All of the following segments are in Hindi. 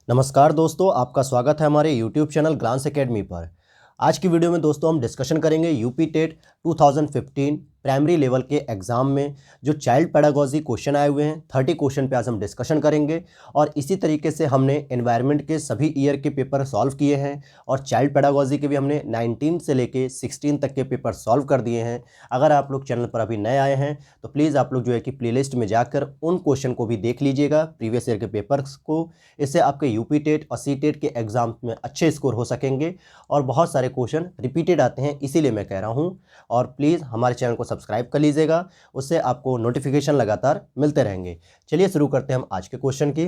नमस्कार दोस्तों, आपका स्वागत है हमारे YouTube चैनल ग्लांस एकेडमी पर। आज की वीडियो में दोस्तों हम डिस्कशन करेंगे यूपी टेट 2015 प्राइमरी लेवल के एग्ज़ाम में जो चाइल्ड पेडागोजी क्वेश्चन आए हुए हैं। 30 क्वेश्चन पे आज हम डिस्कशन करेंगे और इसी तरीके से हमने एनवायरनमेंट के सभी ईयर के पेपर सॉल्व किए हैं और चाइल्ड पेडागोजी के भी हमने 19 से लेके 16 तक के पेपर सॉल्व कर दिए हैं। अगर आप लोग चैनल पर अभी नए आए हैं तो प्लीज़ आप लोग जो है कि प्लेलिस्ट में जाकर उन क्वेश्चन को भी देख लीजिएगा, प्रीवियस ईयर के पेपर्स को। इससे आपके यूपी टेट और सी टेट के एग्ज़ाम में अच्छे स्कोर हो सकेंगे और बहुत सारे क्वेश्चन रिपीटेड आते हैं, इसीलिए मैं कह रहा हूं। और प्लीज़ हमारे चैनल को सब्सक्राइब कर लीजिएगा, उससे आपको नोटिफिकेशन लगातार मिलते रहेंगे। चलिए शुरू करते हैं हम आज के क्वेश्चन की।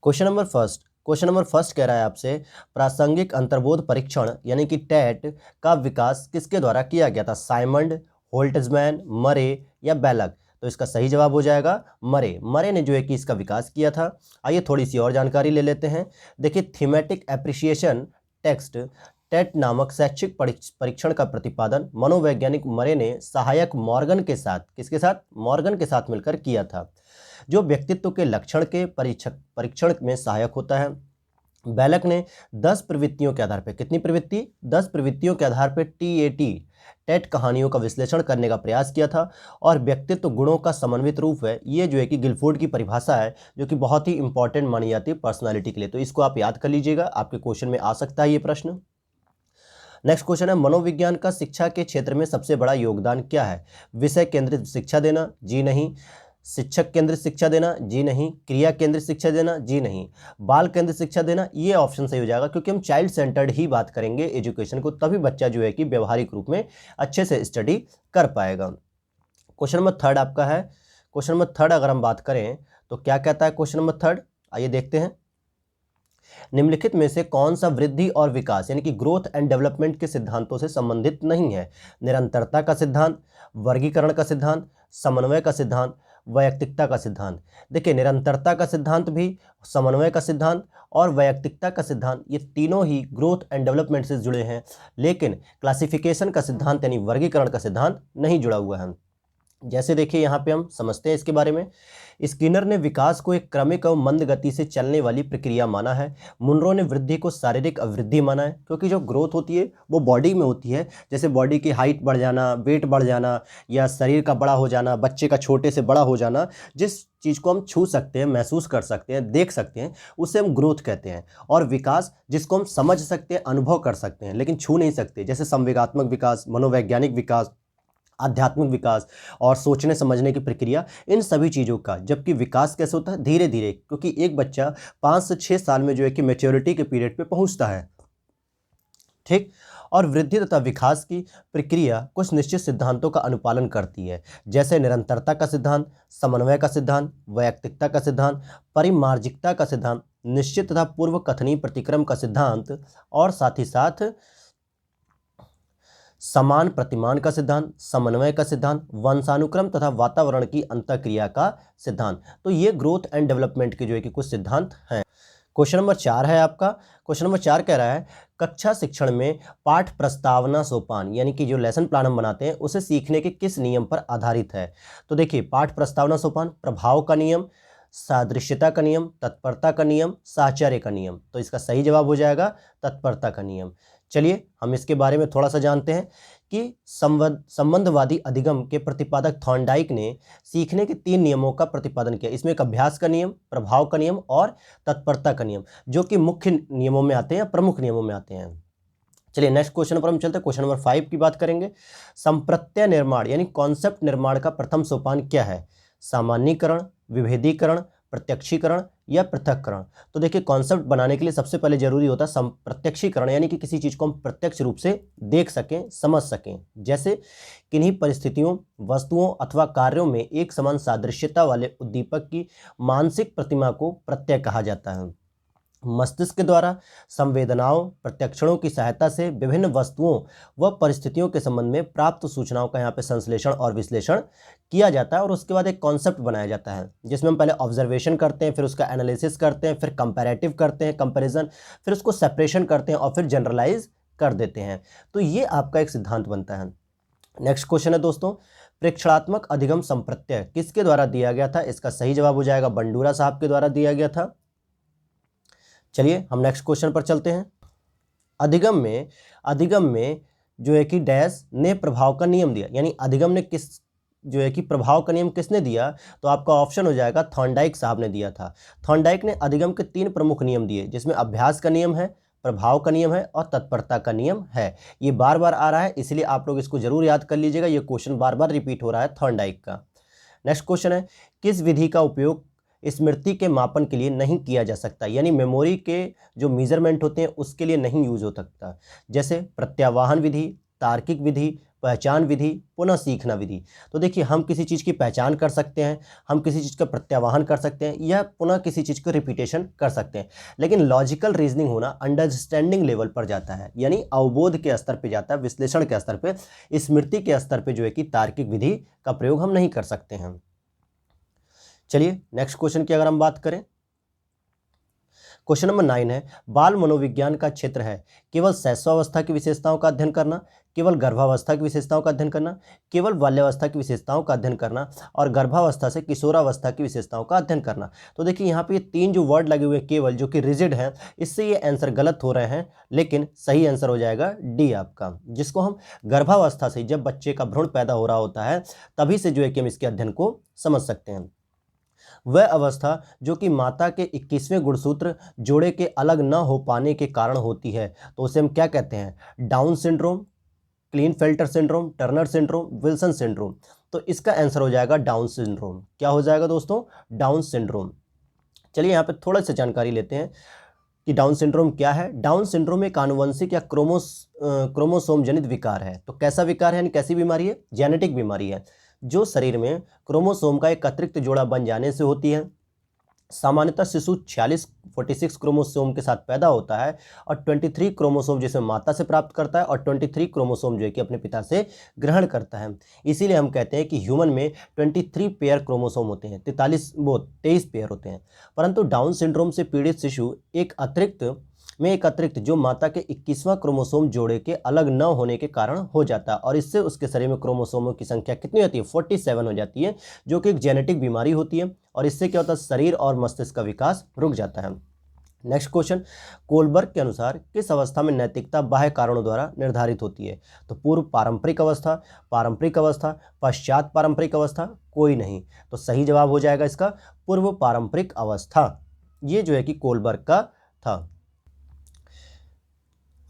क्वेश्चन नंबर फर्स्ट कह रहा है आपसे, प्रासंगिक अंतर्बोध परीक्षण यानी कि टेट का विकास किसके द्वारा किया गया था? साइमंड, होल्ट्जमैन, मरे या बेलक? तो इसका सही जवाब हो जाएगा मरे ने जो है कि इसका विकास किया था। आइए थोड़ी सी और जानकारी ले लेते हैं। देखिए, थीमेटिक एप्रिसिएशन टेक्स्ट टेट नामक शैक्षिक परीक्षण का प्रतिपादन मनोवैज्ञानिक मरे ने सहायक मॉर्गन के साथ, किसके साथ? मॉर्गन के साथ मिलकर किया था, जो व्यक्तित्व के लक्षण के परीक्षण में सहायक होता है। बेलक ने 10 प्रवृत्तियों के आधार पर, कितनी प्रवृत्ति? 10 प्रवृत्तियों के आधार पर टेट कहानियों का विश्लेषण करने का प्रयास किया था और व्यक्तित्व गुणों का समन्वित रूप है। ये जो है कि गिलफोर्ड की परिभाषा है, जो कि बहुत ही इंपॉर्टेंट मानी जाती है पर्सनालिटी के लिए। तो इसको आप याद कर लीजिएगा, आपके क्वेश्चन में आ सकता है ये प्रश्न। नेक्स्ट क्वेश्चन है, मनोविज्ञान का शिक्षा के क्षेत्र में सबसे बड़ा योगदान क्या है? विषय केंद्रित शिक्षा देना? जी नहीं। शिक्षक केंद्रित शिक्षा देना? जी नहीं। क्रिया केंद्रित शिक्षा देना? जी नहीं। बाल केंद्रित शिक्षा देना? ये ऑप्शन सही हो जाएगा, क्योंकि हम चाइल्ड सेंटर्ड ही बात करेंगे एजुकेशन को, तभी बच्चा जो है कि व्यवहारिक रूप में अच्छे से स्टडी कर पाएगा। क्वेश्चन नंबर थर्ड आपका है। क्वेश्चन नंबर थर्ड अगर हम बात करें तो क्या कहता है क्वेश्चन नंबर थर्ड? आइए देखते हैं। निम्नलिखित में से कौन सा वृद्धि और विकास यानी कि ग्रोथ एंड डेवलपमेंट के सिद्धांतों से संबंधित नहीं है? निरंतरता का सिद्धांत, वर्गीकरण का सिद्धांत, समन्वय का सिद्धांत, वैयक्तिकता का सिद्धांत। देखिए, निरंतरता का सिद्धांत भी, समन्वय का सिद्धांत और वैयक्तिकता का सिद्धांत, ये तीनों ही ग्रोथ एंड डेवलपमेंट से जुड़े हैं, लेकिन क्लासिफिकेशन का सिद्धांत यानी वर्गीकरण का सिद्धांत नहीं जुड़ा हुआ है। जैसे देखिए, यहाँ पे हम समझते हैं इसके बारे में। स्किनर ने विकास को एक क्रमिक और मंद गति से चलने वाली प्रक्रिया माना है। मुनरो ने वृद्धि को शारीरिक अवृद्धि माना है, क्योंकि जो ग्रोथ होती है वो बॉडी में होती है। जैसे बॉडी की हाइट बढ़ जाना, वेट बढ़ जाना, या शरीर का बड़ा हो जाना, बच्चे का छोटे से बड़ा हो जाना, जिस चीज़ को हम छू सकते हैं, महसूस कर सकते हैं, देख सकते हैं, उसे हम ग्रोथ कहते हैं। और विकास जिसको हम समझ सकते हैं, अनुभव कर सकते हैं, लेकिन छू नहीं सकते, जैसे संवेगात्मक विकास, मनोवैज्ञानिक विकास, आध्यात्मिक विकास और सोचने समझने की प्रक्रिया, इन सभी चीज़ों का। जबकि विकास कैसे होता है? धीरे धीरे, क्योंकि एक बच्चा 5 से 6 साल में जो है कि मैच्योरिटी के पीरियड पे पहुंचता है, ठीक। और वृद्धि तथा विकास की प्रक्रिया कुछ निश्चित सिद्धांतों का अनुपालन करती है, जैसे निरंतरता का सिद्धांत, समन्वय का सिद्धांत, वैयक्तिकता का सिद्धांत, परिमार्जिकता का सिद्धांत, निश्चित तथा पूर्व कथनीय प्रतिक्रम का सिद्धांत, और साथ ही साथ समान प्रतिमान का सिद्धांत, समन्वय का सिद्धांत, वंशानुक्रम तथा वातावरण की अंतःक्रिया का सिद्धांत। तो ये ग्रोथ एंड डेवलपमेंट के जो है कि कुछ सिद्धांत हैं। क्वेश्चन नंबर 4 है आपका। क्वेश्चन नंबर 4 कह रहा है, कक्षा शिक्षण में पाठ प्रस्तावना सोपान यानी कि जो लेसन प्लान हम बनाते हैं, उसे सीखने के किस नियम पर आधारित है? तो देखिए, पाठ प्रस्तावना सोपान प्रभाव का नियम, सादृश्यता का नियम, तत्परता का नियम, साहचर्य का नियम। तो इसका सही जवाब हो जाएगा तत्परता का नियम। चलिए हम इसके बारे में थोड़ा सा जानते हैं कि संबंधवादी अधिगम के प्रतिपादक थॉर्नडाइक ने सीखने के 3 नियमों का प्रतिपादन किया। इसमें एक अभ्यास का नियम, प्रभाव का नियम और तत्परता का नियम, जो कि मुख्य नियमों में आते हैं, प्रमुख नियमों में आते हैं। चलिए नेक्स्ट क्वेश्चन पर हम चलते हैं। क्वेश्चन नंबर 5 की बात करेंगे। संप्रत्यय निर्माण यानी कॉन्सेप्ट निर्माण का प्रथम सोपान क्या है? सामान्यीकरण, विभेदीकरण, प्रत्यक्षीकरण या पृथक्करण? तो देखिए, कॉन्सेप्ट बनाने के लिए सबसे पहले जरूरी होता है प्रत्यक्षीकरण, यानी कि किसी चीज़ को हम प्रत्यक्ष रूप से देख सकें, समझ सकें। जैसे किन्हीं परिस्थितियों, वस्तुओं अथवा कार्यों में एक समान सादृश्यता वाले उद्दीपक की मानसिक प्रतिमा को प्रत्यय कहा जाता है। मस्तिष्क के द्वारा संवेदनाओं, प्रत्यक्षणों की सहायता से विभिन्न वस्तुओं व परिस्थितियों के संबंध में प्राप्त सूचनाओं का यहाँ पे संश्लेषण और विश्लेषण किया जाता है, और उसके बाद एक कॉन्सेप्ट बनाया जाता है, जिसमें हम पहले ऑब्जर्वेशन करते हैं, फिर उसका एनालिसिस करते हैं, फिर कंपैरेटिव करते हैं, कंपैरिजन, फिर उसको सेपरेशन करते हैं और फिर जनरलाइज कर देते हैं। तो ये आपका एक सिद्धांत बनता है। नेक्स्ट क्वेश्चन है दोस्तों, प्रेक्षणात्मक अधिगम संप्रत्यय किसके द्वारा दिया गया था? इसका सही जवाब हो जाएगा बंडूरा साहब के द्वारा दिया गया था। चलिए हम नेक्स्ट क्वेश्चन पर चलते हैं। अधिगम में जो है कि डैश ने प्रभाव का नियम दिया, यानी अधिगम ने किस जो है कि प्रभाव का नियम किसने दिया? तो आपका ऑप्शन हो जाएगा थॉर्नडाइक साहब ने दिया था। थॉर्नडाइक ने अधिगम के 3 प्रमुख नियम दिए, जिसमें अभ्यास का नियम है, प्रभाव का नियम है और तत्परता का नियम है। ये बार बार आ रहा है, इसलिए आप लोग इसको जरूर याद कर लीजिएगा, ये क्वेश्चन बार बार रिपीट हो रहा है थॉर्नडाइक का। नेक्स्ट क्वेश्चन है, किस विधि का उपयोग स्मृति के मापन के लिए नहीं किया जा सकता? यानी मेमोरी के जो मेजरमेंट होते हैं उसके लिए नहीं यूज हो सकता, जैसे प्रत्यावाहन विधि, तार्किक विधि, पहचान विधि, पुनः सीखना विधि। तो देखिए हम किसी चीज़ की पहचान कर सकते हैं, हम किसी चीज़ का प्रत्यावाहन कर सकते हैं या पुनः किसी चीज़ को रिपीटेशन कर सकते हैं, लेकिन लॉजिकल रीजनिंग होना अंडरस्टैंडिंग लेवल पर जाता है, यानी अवबोध के स्तर पर जाता है, विश्लेषण के स्तर पर, स्मृति के स्तर पर जो है कि तार्किक विधि का प्रयोग हम नहीं कर सकते हैं। चलिए नेक्स्ट क्वेश्चन की अगर हम बात करें, क्वेश्चन नंबर 9 है, बाल मनोविज्ञान का क्षेत्र है केवल शैशवावस्था की विशेषताओं का अध्ययन करना, केवल गर्भावस्था की विशेषताओं का अध्ययन करना, केवल बाल्यावस्था की विशेषताओं का अध्ययन करना और गर्भावस्था से किशोरावस्था की विशेषताओं का अध्ययन करना। तो देखिए यहाँ पे ये 3 जो वर्ड लगे हुए केवल, जो कि रिजिड हैं, इससे ये आंसर गलत हो रहे हैं, लेकिन सही आंसर हो जाएगा डी आपका, जिसको हम गर्भावस्था से, जब बच्चे का भ्रूण पैदा हो रहा होता है तभी से जो है कि हम इसके अध्ययन को समझ सकते हैं। वह अवस्था जो कि माता के 21वें गुणसूत्र जोड़े के अलग न हो पाने के कारण होती है, तो उसे हम क्या कहते हैं? Down syndrome, Klinefelter syndrome, Turner syndrome, Wilson syndrome. तो इसका आंसर हो जाएगा डाउन सिंड्रोम। क्या हो जाएगा दोस्तों? Down syndrome. चलिए यहाँ पे थोड़ा सा जानकारी लेते हैं कि डाउन सिंड्रोम क्या है। डाउन सिंड्रोम एक आनुवंशिक या क्रोमोसोम जनित विकार है। तो कैसा विकार है, यानी कैसी बीमारी है? जेनेटिक बीमारी है, जो शरीर में क्रोमोसोम का एक अतिरिक्त जोड़ा बन जाने से होती है। सामान्यतः शिशु 46 क्रोमोसोम के साथ पैदा होता है और 23 क्रोमोसोम जिसमें माता से प्राप्त करता है और 23 क्रोमोसोम जो है कि अपने पिता से ग्रहण करता है। इसीलिए हम कहते हैं कि ह्यूमन में 23 पेयर क्रोमोसोम होते हैं, 23 पेयर होते हैं। परंतु डाउन सिंड्रोम से पीड़ित शिशु एक अतिरिक्त जो माता के 21वां क्रोमोसोम जोड़े के अलग न होने के कारण हो जाता है, और इससे उसके शरीर में क्रोमोसोमों की संख्या कितनी होती है? 47 हो जाती है, जो कि एक जेनेटिक बीमारी होती है, और इससे क्या होता है? शरीर और मस्तिष्क का विकास रुक जाता है। नेक्स्ट क्वेश्चन, कोलबर्ग के अनुसार किस अवस्था में नैतिकता बाह्य कारणों द्वारा निर्धारित होती है? तो पूर्व पारंपरिक अवस्था, पश्चात पारंपरिक अवस्था, कोई नहीं। तो सही जवाब हो जाएगा इसका पूर्व पारंपरिक अवस्था। ये जो है कि कोलबर्ग का था।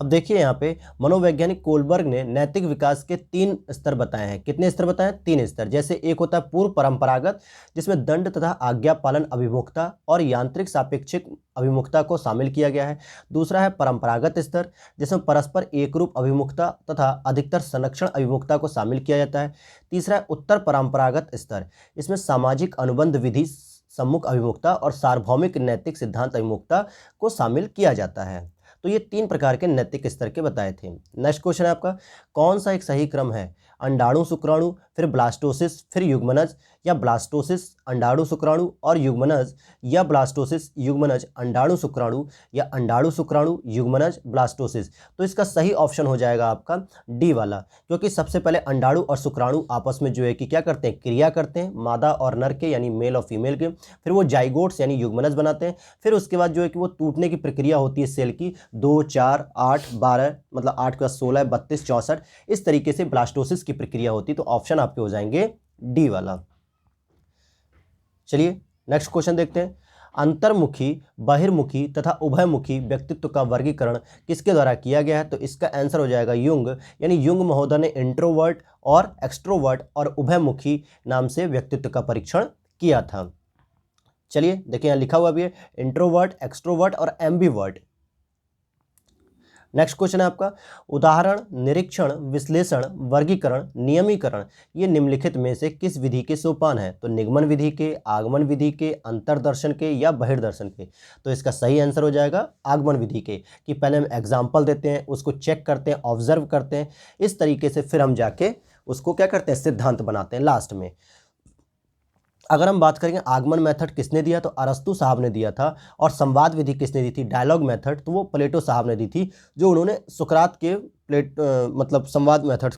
अब देखिए यहाँ पे मनोवैज्ञानिक कोलबर्ग ने नैतिक विकास के 3 स्तर बताए हैं। कितने स्तर बताए हैं? 3 स्तर। जैसे एक होता है पूर्व परंपरागत, जिसमें दंड तथा आज्ञा पालन अभिमुखता और यांत्रिक सापेक्षिक अभिमुखता को शामिल किया गया है। दूसरा है परंपरागत स्तर, जिसमें परस्पर एकरूप अभिमुखता तथा अधिकतर संरक्षण अभिमुखता को शामिल किया जाता है। तीसरा है उत्तर परंपरागत स्तर, इसमें सामाजिक अनुबंध विधि सम्मुख अभिमुखता और सार्वभौमिक नैतिक सिद्धांत अभिमुखता को शामिल किया जाता है। तो ये 3 प्रकार के नैतिक स्तर के बताए थे। नेक्स्ट क्वेश्चन है आपका, कौन सा एक सही क्रम है? अंडाणु शुक्राणु, फिर ब्लास्टोसिस, फिर युग्मनज, या ब्लास्टोसिस अंडाणु शुक्राणु और युग्मनज, या ब्लास्टोसिस युग्मनज अंडाणु शुक्राणु, या अंडाणु शुक्राणु युग्मनज ब्लास्टोसिस? तो इसका सही ऑप्शन हो जाएगा आपका डी वाला, क्योंकि सबसे पहले अंडाणु और शुक्राणु आपस में जो है कि क्या करते हैं? क्रिया करते हैं, मादा और नर के, यानी मेल और फीमेल के। फिर वो जाइगोट्स यानी युग्मनज बनाते हैं। फिर उसके बाद जो है कि वो टूटने की प्रक्रिया होती है सेल की, 2, 4, 8, 12, मतलब 8 के बाद 16, 32, 64, इस तरीके से ब्लास्टोसिस की प्रक्रिया होती है। तो ऑप्शन आपके हो जाएंगे डी वाला। चलिए नेक्स्ट क्वेश्चन देखते हैं, अंतर्मुखी, बहिर्मुखी तथा उभयमुखी व्यक्तित्व का वर्गीकरण किसके द्वारा किया गया है? तो इसका आंसर हो जाएगा युंग, यानी युंग महोदय ने इंट्रोवर्ट और एक्सट्रोवर्ट और उभयमुखी नाम से व्यक्तित्व का परीक्षण किया था। चलिए देखिए यहाँ लिखा हुआ भी है इंट्रोवर्ट, एक्सट्रोवर्ट और एम्बीवर्ट। नेक्स्ट क्वेश्चन है आपका, उदाहरण, निरीक्षण, विश्लेषण, वर्गीकरण, नियमीकरण, ये निम्नलिखित में से किस विधि के सोपान है? तो निगमन विधि के, आगमन विधि के, अंतर्दर्शन के, या बहिर्दर्शन के? तो इसका सही आंसर हो जाएगा आगमन विधि के, कि पहले हम एग्जाम्पल देते हैं, उसको चेक करते हैं, ऑब्जर्व करते हैं, इस तरीके से फिर हम जाके उसको क्या करते हैं? सिद्धांत बनाते हैं लास्ट में। अगर हम बात करेंगे आगमन मेथड किसने दिया, तो अरस्तु साहब ने दिया था। और संवाद विधि किसने दी थी? डायलॉग मेथड, तो वो प्लेटो साहब ने दी थी, जो उन्होंने सुकरात के मतलब संवाद मेथड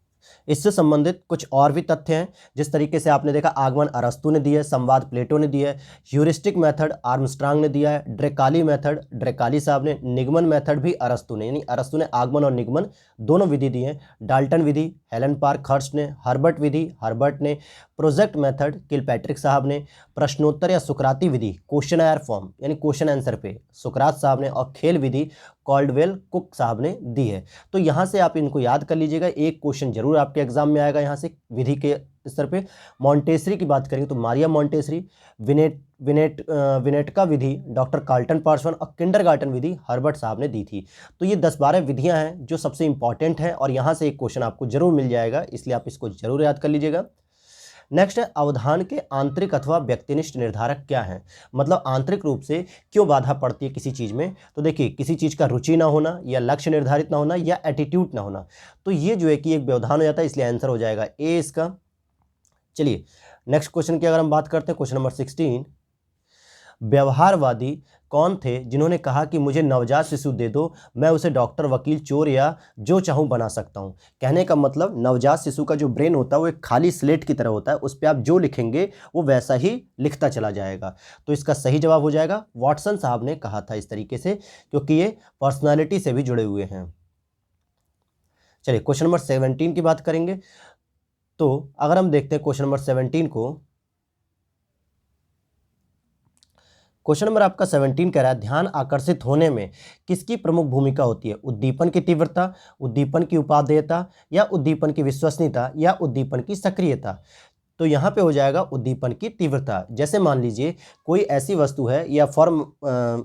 इससे संबंधित कुछ और भी तथ्य हैं। जिस तरीके से आपने देखा, आगमन अरस्तु ने दिया है, संवाद प्लेटो ने दिया है, ह्यूरिस्टिक मेथड आर्मस्ट्रांग ने दिया है, ड्रेकाली मेथड ड्रेकाली साहब ने, निगमन मेथड भी अरस्तु ने, यानी अरस्तु ने आगमन और निगमन दोनों विधि दी है, डाल्टन विधि हेलन पार्क हर्स्ट ने, हर्बर्ट विधि हर्बर्ट ने, प्रोजेक्ट मेथड किलपैट्रिक साहब ने, प्रश्नोत्तर या सुकराती विधि क्वेश्चन फॉर्म यानी क्वेश्चन आंसर पे सुकरात साहब ने, और खेल विधि कॉल्डवेल कुक साहब ने दी है। तो यहाँ से आप इनको याद कर लीजिएगा, एक क्वेश्चन जरूर आपके एग्जाम में आएगा यहाँ से विधि के स्तर पे। मॉन्टेसरी की बात करेंगे तो मारिया मॉन्टेसरी, विनेटका विधि डॉक्टर कार्ल्टन पार्सवन, और किंडरगार्टन विधि हर्बर्ट साहब ने दी थी। तो ये 10-12 विधियां हैं जो सबसे इंपॉर्टेंट है, और यहाँ से एक क्वेश्चन आपको जरूर मिल जाएगा, इसलिए आप इसको जरूर याद कर लीजिएगा। नेक्स्ट है, अवधान के आंतरिक अथवा व्यक्तिनिष्ठ निर्धारक क्या है, मतलब आंतरिक रूप से क्यों बाधा पड़ती है किसी चीज में। तो देखिए, किसी चीज का रुचि ना होना, या लक्ष्य निर्धारित ना होना, या एटीट्यूड ना होना, तो ये जो है कि एक व्यवधान हो जाता है, इसलिए आंसर हो जाएगा ए इसका। चलिए नेक्स्ट क्वेश्चन की अगर हम बात करते हैं, क्वेश्चन नंबर 16, व्यवहारवादी कौन थे जिन्होंने कहा कि मुझे नवजात शिशु दे दो, मैं उसे डॉक्टर, वकील, चोर या जो चाहूं बना सकता हूं। कहने का मतलब, नवजात शिशु का जो ब्रेन होता है वो एक खाली स्लेट की तरह होता है, उस पर आप जो लिखेंगे वो वैसा ही लिखता चला जाएगा। तो इसका सही जवाब हो जाएगा, वॉटसन साहब ने कहा था इस तरीके से, क्योंकि ये पर्सनालिटी से भी जुड़े हुए हैं। चलिए क्वेश्चन नंबर 17 की बात करेंगे। तो अगर हम देखते हैं क्वेश्चन नंबर 17 को, क्वेश्चन नंबर आपका 17 कह रहा है, ध्यान आकर्षित होने में किसकी प्रमुख भूमिका होती है, उद्दीपन की तीव्रता, उद्दीपन की उपादेयता, या उद्दीपन की विश्वसनीयता, या उद्दीपन की सक्रियता। तो यहाँ पे हो जाएगा उद्दीपन की तीव्रता। जैसे मान लीजिए कोई ऐसी वस्तु है, या फॉर्म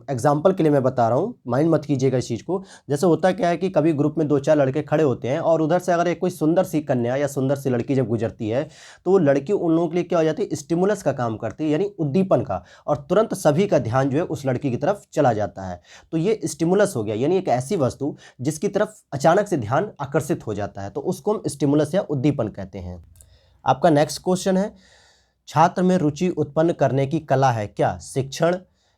एग्जाम्पल के लिए मैं बता रहा हूँ, माइंड मत कीजिएगा इस चीज़ को। जैसे होता क्या है कि कभी ग्रुप में 2-4 लड़के खड़े होते हैं, और उधर से अगर एक कोई सुंदर सी कन्या या सुंदर सी लड़की जब गुजरती है, तो वो लड़की उन लोगों के लिए क्या हो जाती है, स्टिमुलस का काम करती है, यानी उद्दीपन का, और तुरंत सभी का ध्यान जो है उस लड़की की तरफ चला जाता है। तो ये स्टिमुलस हो गया, यानी एक ऐसी वस्तु जिसकी तरफ अचानक से ध्यान आकर्षित हो जाता है, तो उसको हम स्टिमुलस या उद्दीपन कहते हैं। आपका नेक्स्ट क्वेश्चन है, छात्र में रुचि उत्पन्न करने की कला है क्या, शिक्षण,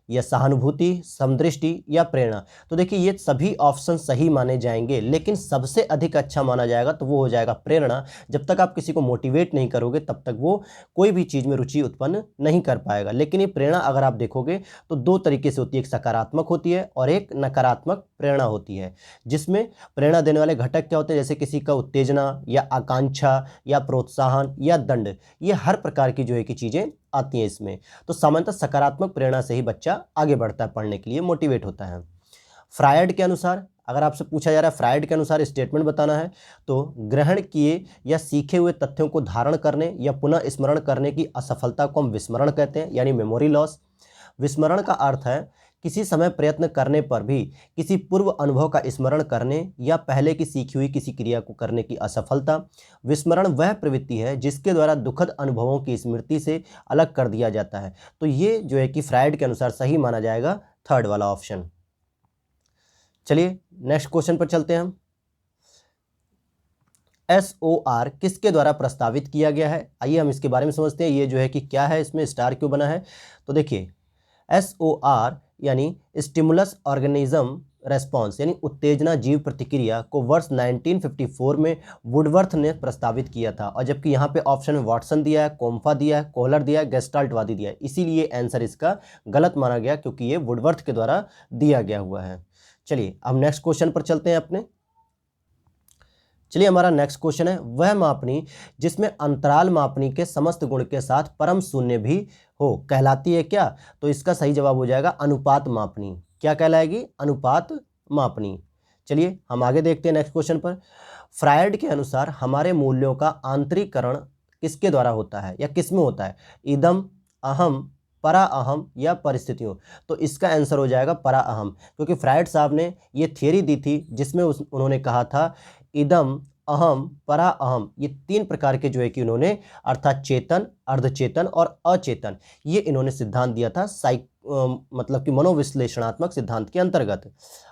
या सहानुभूति, समदृष्टि, या प्रेरणा। तो देखिए, ये सभी ऑप्शन सही माने जाएंगे, लेकिन सबसे अधिक अच्छा माना जाएगा तो वो हो जाएगा प्रेरणा। जब तक आप किसी को मोटिवेट नहीं करोगे तब तक वो कोई भी चीज़ में रुचि उत्पन्न नहीं कर पाएगा। लेकिन ये प्रेरणा अगर आप देखोगे तो 2 तरीके से होती है, एक सकारात्मक होती है और एक नकारात्मक प्रेरणा होती है। जिसमें प्रेरणा देने वाले घटक क्या होते हैं, जैसे किसी का उत्तेजना, या आकांक्षा, या प्रोत्साहन, या दंड, ये हर प्रकार की जो है कि चीज़ें आती हैं इसमें। तो सामान्यतः सकारात्मक प्रेरणा से ही बच्चा आगे बढ़ता है, पढ़ने के लिए मोटिवेट होता है। फ्रायड के अनुसार, अगर आपसे पूछा जा रहा है फ्रायड के अनुसार स्टेटमेंट बताना है, तो ग्रहण किए या सीखे हुए तथ्यों को धारण करने या पुनः स्मरण करने की असफलता को हम विस्मरण कहते हैं, यानी मेमोरी लॉस। विस्मरण का अर्थ है किसी समय प्रयत्न करने पर भी किसी पूर्व अनुभव का स्मरण करने या पहले की सीखी हुई किसी क्रिया को करने की असफलता। विस्मरण वह प्रवृत्ति है जिसके द्वारा दुखद अनुभवों की स्मृति से अलग कर दिया जाता है। तो ये जो है कि फ्रायड के अनुसार सही माना जाएगा, थर्ड वाला ऑप्शन। चलिए नेक्स्ट क्वेश्चन पर चलते हैं हम। SOR किसके द्वारा प्रस्तावित किया गया है, आइए हम इसके बारे में समझते हैं। ये जो है कि क्या है, इसमें स्टार क्यों बना है। तो देखिए, SOR यानी स्टिमुलस ऑर्गेनिज्म रेस्पॉन्स, यानी उत्तेजना जीव प्रतिक्रिया को वर्ष 1954 में वुडवर्थ ने प्रस्तावित किया था। और जबकि यहाँ पे ऑप्शन में वाटसन दिया है, कोम्फा दिया है, कोहलर दिया है, गेस्टाल्टवादी दिया है, इसीलिए आंसर इसका गलत माना गया, क्योंकि ये वुडवर्थ के द्वारा दिया गया हुआ है। चलिए अब नेक्स्ट क्वेश्चन पर चलते हैं अपने। चलिए हमारा नेक्स्ट क्वेश्चन है, वह मापनी जिसमें अंतराल मापनी के समस्त गुण के साथ परम शून्य भी हो कहलाती है क्या। तो इसका सही जवाब हो जाएगा अनुपात मापनी। क्या कहलाएगी, अनुपात मापनी। चलिए हम आगे देखते हैं नेक्स्ट क्वेश्चन पर। फ्रायड के अनुसार हमारे मूल्यों का आंतरिकरण किसके द्वारा होता है या किस में होता है, इदम, अहम, परा अहम, या परिस्थितियों। तो इसका आंसर हो जाएगा परा अहम, क्योंकि फ्रायड साहब ने ये थियरी दी थी जिसमें उन्होंने कहा था इदम, अहम, परा अहम, ये 3 प्रकार के जो है कि उन्होंने, अर्थात चेतन, अर्धचेतन और अचेतन, ये इन्होंने सिद्धांत दिया था मतलब कि मनोविश्लेषणात्मक सिद्धांत के अंतर्गत।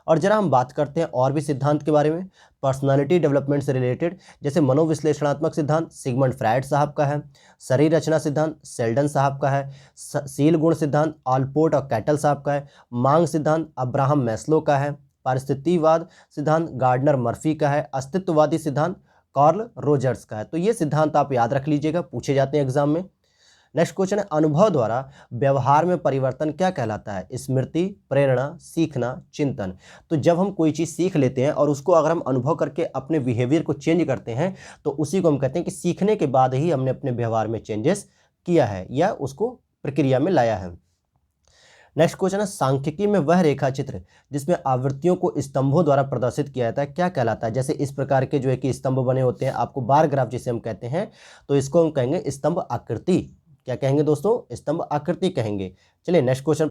और जरा हम बात करते हैं और भी सिद्धांत के बारे में पर्सनालिटी डेवलपमेंट से रिलेटेड। जैसे मनोविश्लेषणात्मक सिद्धांत सिगमंड फ्रायड साहब का है, शरीर रचना सिद्धांत सेल्डन साहब का है, शील गुण सिद्धांत आलपोर्ट और कैटल साहब का है, मांग सिद्धांत अब्राहम मैस्लो का है, पारिस्थितिवाद सिद्धांत गार्डनर मर्फी का है, अस्तित्ववादी सिद्धांत कार्ल रोजर्स का है। तो ये सिद्धांत आप याद रख लीजिएगा, पूछे जाते हैं एग्जाम में। नेक्स्ट क्वेश्चन है, अनुभव द्वारा व्यवहार में परिवर्तन क्या कहलाता है? स्मृति, प्रेरणा, सीखना, चिंतन। तो जब हम कोई चीज़ सीख लेते हैं और उसको अगर हम अनुभव करके अपने बिहेवियर को चेंज करते हैं तो उसी को हम कहते हैं कि सीखने के बाद ही हमने अपने व्यवहार में चेंजेस किया है या उसको प्रक्रिया में लाया है। नेक्स्ट क्वेश्चन है, सांख्यिकी में वह रेखा चित्र जिसमें आवृत्तियों को स्तंभों द्वारा प्रदर्शित किया जाता है क्या कहलाता है? जैसे इस प्रकार के जो है कि स्तंभ बने होते हैं, आपको बार ग्राफ जिसे हम कहते हैं, तो इसको हम कहेंगे स्तंभ आकृति। क्या कहेंगे दोस्तों? स्तंभ आकृति कहेंगे। चलिए नेक्स्ट क्वेश्चन,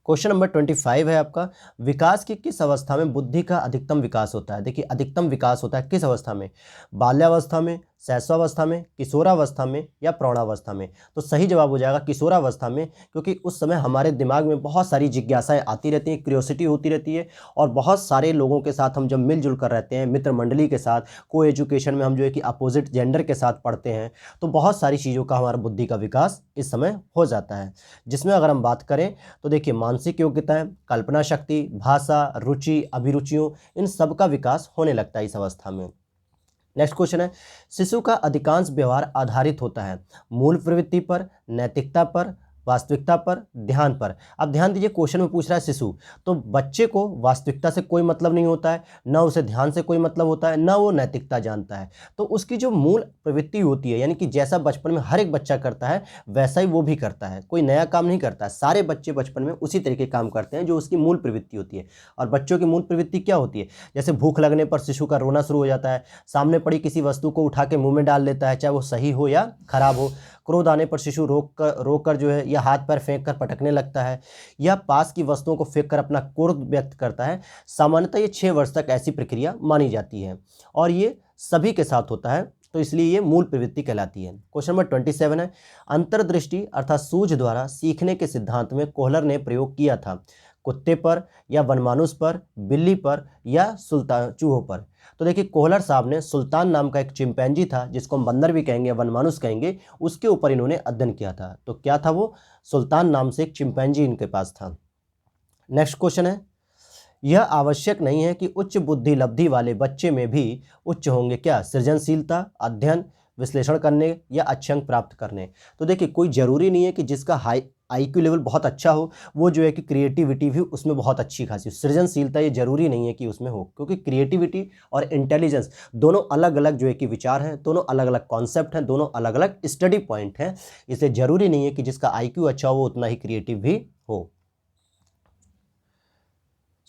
क्वेश्चन नंबर 25 है आपका, विकास की किस अवस्था में बुद्धि का अधिकतम विकास होता है? देखिए अधिकतम विकास होता है किस अवस्था में? बाल्यावस्था में, शैशवावस्था में, किशोरावस्था में या प्रौढ़ावस्था में? तो सही जवाब हो जाएगा किशोरावस्था में, क्योंकि उस समय हमारे दिमाग में बहुत सारी जिज्ञासाएं आती रहती हैं, क्यूरियोसिटी होती रहती है, और बहुत सारे लोगों के साथ हम जब मिलजुल कर रहते हैं, मित्र मंडली के साथ, को एजुकेशन में हम जो है कि अपोजिट जेंडर के साथ पढ़ते हैं, तो बहुत सारी चीज़ों का हमारा बुद्धि का विकास इस समय हो जाता है। जिसमें अगर हम बात करें तो देखिए मानसिक योग्यताएं, कल्पना शक्ति, भाषा, रुचि, अभिरुचियों, इन सब का विकास होने लगता है इस अवस्था में। नेक्स्ट क्वेश्चन है, शिशु का अधिकांश व्यवहार आधारित होता है मूल प्रवृत्ति पर, नैतिकता पर, वास्तविकता पर, ध्यान पर। अब ध्यान दीजिए, क्वेश्चन में पूछ रहा है शिशु, तो बच्चे को वास्तविकता से कोई मतलब नहीं होता है, ना उसे ध्यान से कोई मतलब होता है, ना वो नैतिकता जानता है। तो उसकी जो मूल प्रवृत्ति होती है, यानी कि जैसा बचपन में हर एक बच्चा करता है वैसा ही वो भी करता है, कोई नया काम नहीं करता है। सारे बच्चे बचपन में उसी तरीके काम करते हैं जो उसकी मूल प्रवृत्ति होती है। और बच्चों की मूल प्रवृत्ति क्या होती है? जैसे भूख लगने पर शिशु का रोना शुरू हो जाता है, सामने पड़ी किसी वस्तु को उठा के मुंह में डाल लेता है, चाहे वो सही हो या खराब हो। क्रोध आने पर शिशु रोक कर जो है या हाथ पैर फेंक कर पटकने लगता है, या पास की वस्तुओं को फेंक कर अपना क्रोध व्यक्त करता है। सामान्यतः ये 6 वर्ष तक ऐसी प्रक्रिया मानी जाती है और ये सभी के साथ होता है, तो इसलिए ये मूल प्रवृत्ति कहलाती है। क्वेश्चन नंबर 27 है, अंतर्दृष्टि अर्थात सूझ द्वारा सीखने के सिद्धांत में कोहलर ने प्रयोग किया था कुत्ते पर या वनमानुष पर, बिल्ली पर या सुल्तान चूहों पर? तो देखिए कोहलर साहब ने सुल्तान नाम का एक चिंपैंजी था, जिसको हम बंदर भी कहेंगे, वनमानुष कहेंगे, उसके ऊपर इन्होंने अध्ययन किया था। तो क्या था वो? सुल्तान नाम से एक चिंपैंजी इनके पास था। नेक्स्ट क्वेश्चन है, यह आवश्यक नहीं है कि उच्च बुद्धि लब्धि वाले बच्चे में भी उच्च होंगे क्या? सृजनशीलता, अध्ययन, विश्लेषण करने या अच्छे अंक प्राप्त करने? तो देखिए कोई ज़रूरी नहीं है कि जिसका हाई IQ लेवल बहुत अच्छा हो वो जो है कि क्रिएटिविटी भी उसमें बहुत अच्छी खासी, सृजनशीलता ये ज़रूरी नहीं है कि उसमें हो, क्योंकि क्रिएटिविटी और इंटेलिजेंस दोनों अलग अलग जो है कि विचार हैं, दोनों अलग अलग कॉन्सेप्ट हैं, दोनों अलग अलग स्टडी पॉइंट हैं। इसलिए ज़रूरी नहीं है कि जिसका IQ अच्छा हो वो उतना ही क्रिएटिव भी हो।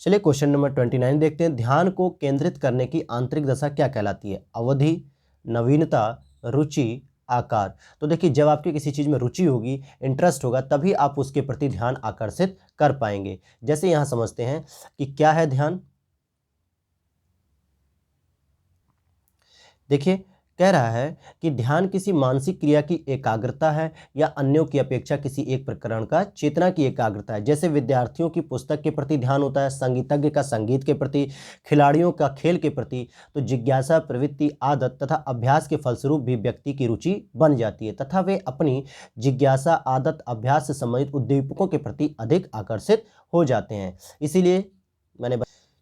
चलिए क्वेश्चन नंबर 29 देखते हैं, ध्यान को केंद्रित करने की आंतरिक दशा क्या कहलाती है? अवधि, नवीनता, रुचि, आकार। तो देखिए जब आपकी किसी चीज़ में रुचि होगी, इंटरेस्ट होगा, तभी आप उसके प्रति ध्यान आकर्षित कर पाएंगे। जैसे यहाँ समझते हैं कि क्या है ध्यान। देखिए कह रहा है कि ध्यान किसी मानसिक क्रिया की एकाग्रता है या अन्यों की अपेक्षा किसी एक प्रकरण का चेतना की एकाग्रता है। जैसे विद्यार्थियों की पुस्तक के प्रति ध्यान होता है, संगीतज्ञ का संगीत के प्रति, खिलाड़ियों का खेल के प्रति। तो जिज्ञासा, प्रवृत्ति, आदत तथा अभ्यास के फलस्वरूप भी व्यक्ति की रुचि बन जाती है तथा वे अपनी जिज्ञासा, आदत, अभ्यास से संबंधित उद्दीपकों के प्रति अधिक आकर्षित हो जाते हैं। इसीलिए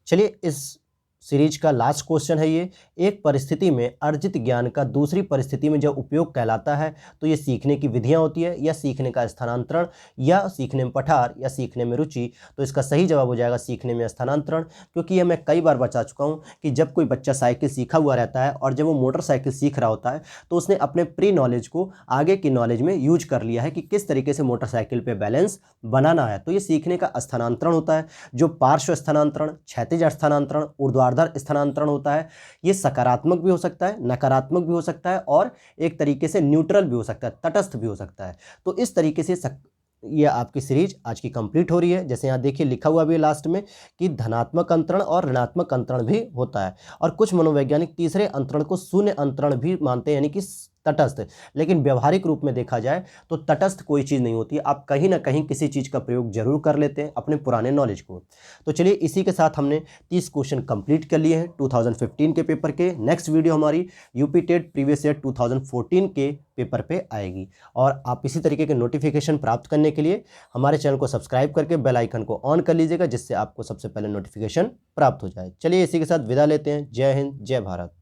चलिए इस सीरीज का लास्ट क्वेश्चन है ये, एक परिस्थिति में अर्जित ज्ञान का दूसरी परिस्थिति में जब उपयोग कहलाता है तो ये सीखने की विधियां होती है या सीखने का स्थानांतरण या सीखने में पठार या सीखने में रुचि? तो इसका सही जवाब हो जाएगा सीखने में स्थानांतरण, क्योंकि ये मैं कई बार बता चुका हूँ कि जब कोई बच्चा साइकिल सीखा हुआ रहता है और जब वो मोटरसाइकिल सीख रहा होता है तो उसने अपने प्री नॉलेज को आगे की नॉलेज में यूज कर लिया है कि किस तरीके से मोटरसाइकिल पर बैलेंस बनाना है। तो ये सीखने का स्थानांतरण होता है। जो पार्श्व स्थानांतरण, क्षैतिज स्थानांतरण, ऊर्ध्वाधर स्थानांतरण होता है, ये सकारात्मक भी हो सकता है, नकारात्मक भी हो सकता है और एक तरीके से न्यूट्रल भी हो सकता है, तटस्थ भी हो सकता है। तो इस तरीके से ये आपकी सीरीज आज की कंप्लीट हो रही है। जैसे यहाँ देखिए लिखा हुआ भी है लास्ट में कि धनात्मक अंतरण और ऋणात्मक अंतरण भी होता है, और कुछ मनोवैज्ञानिक तीसरे अंतरण को शून्य अंतरण भी मानते हैं, यानी कि तटस्थ। लेकिन व्यवहारिक रूप में देखा जाए तो तटस्थ कोई चीज़ नहीं होती है, आप कहीं ना कहीं किसी चीज़ का प्रयोग जरूर कर लेते हैं अपने पुराने नॉलेज को। तो चलिए इसी के साथ हमने 30 क्वेश्चन कंप्लीट कर लिए हैं 2015 के पेपर के। नेक्स्ट वीडियो हमारी यूपी टेट प्रीवियस ईयर 2014 के पेपर पे आएगी, और आप इसी तरीके के नोटिफिकेशन प्राप्त करने के लिए हमारे चैनल को सब्सक्राइब करके बेल आइकन को ऑन कर लीजिएगा, जिससे आपको सबसे पहले नोटिफिकेशन प्राप्त हो जाए। चलिए इसी के साथ विदा लेते हैं। जय हिंद, जय भारत।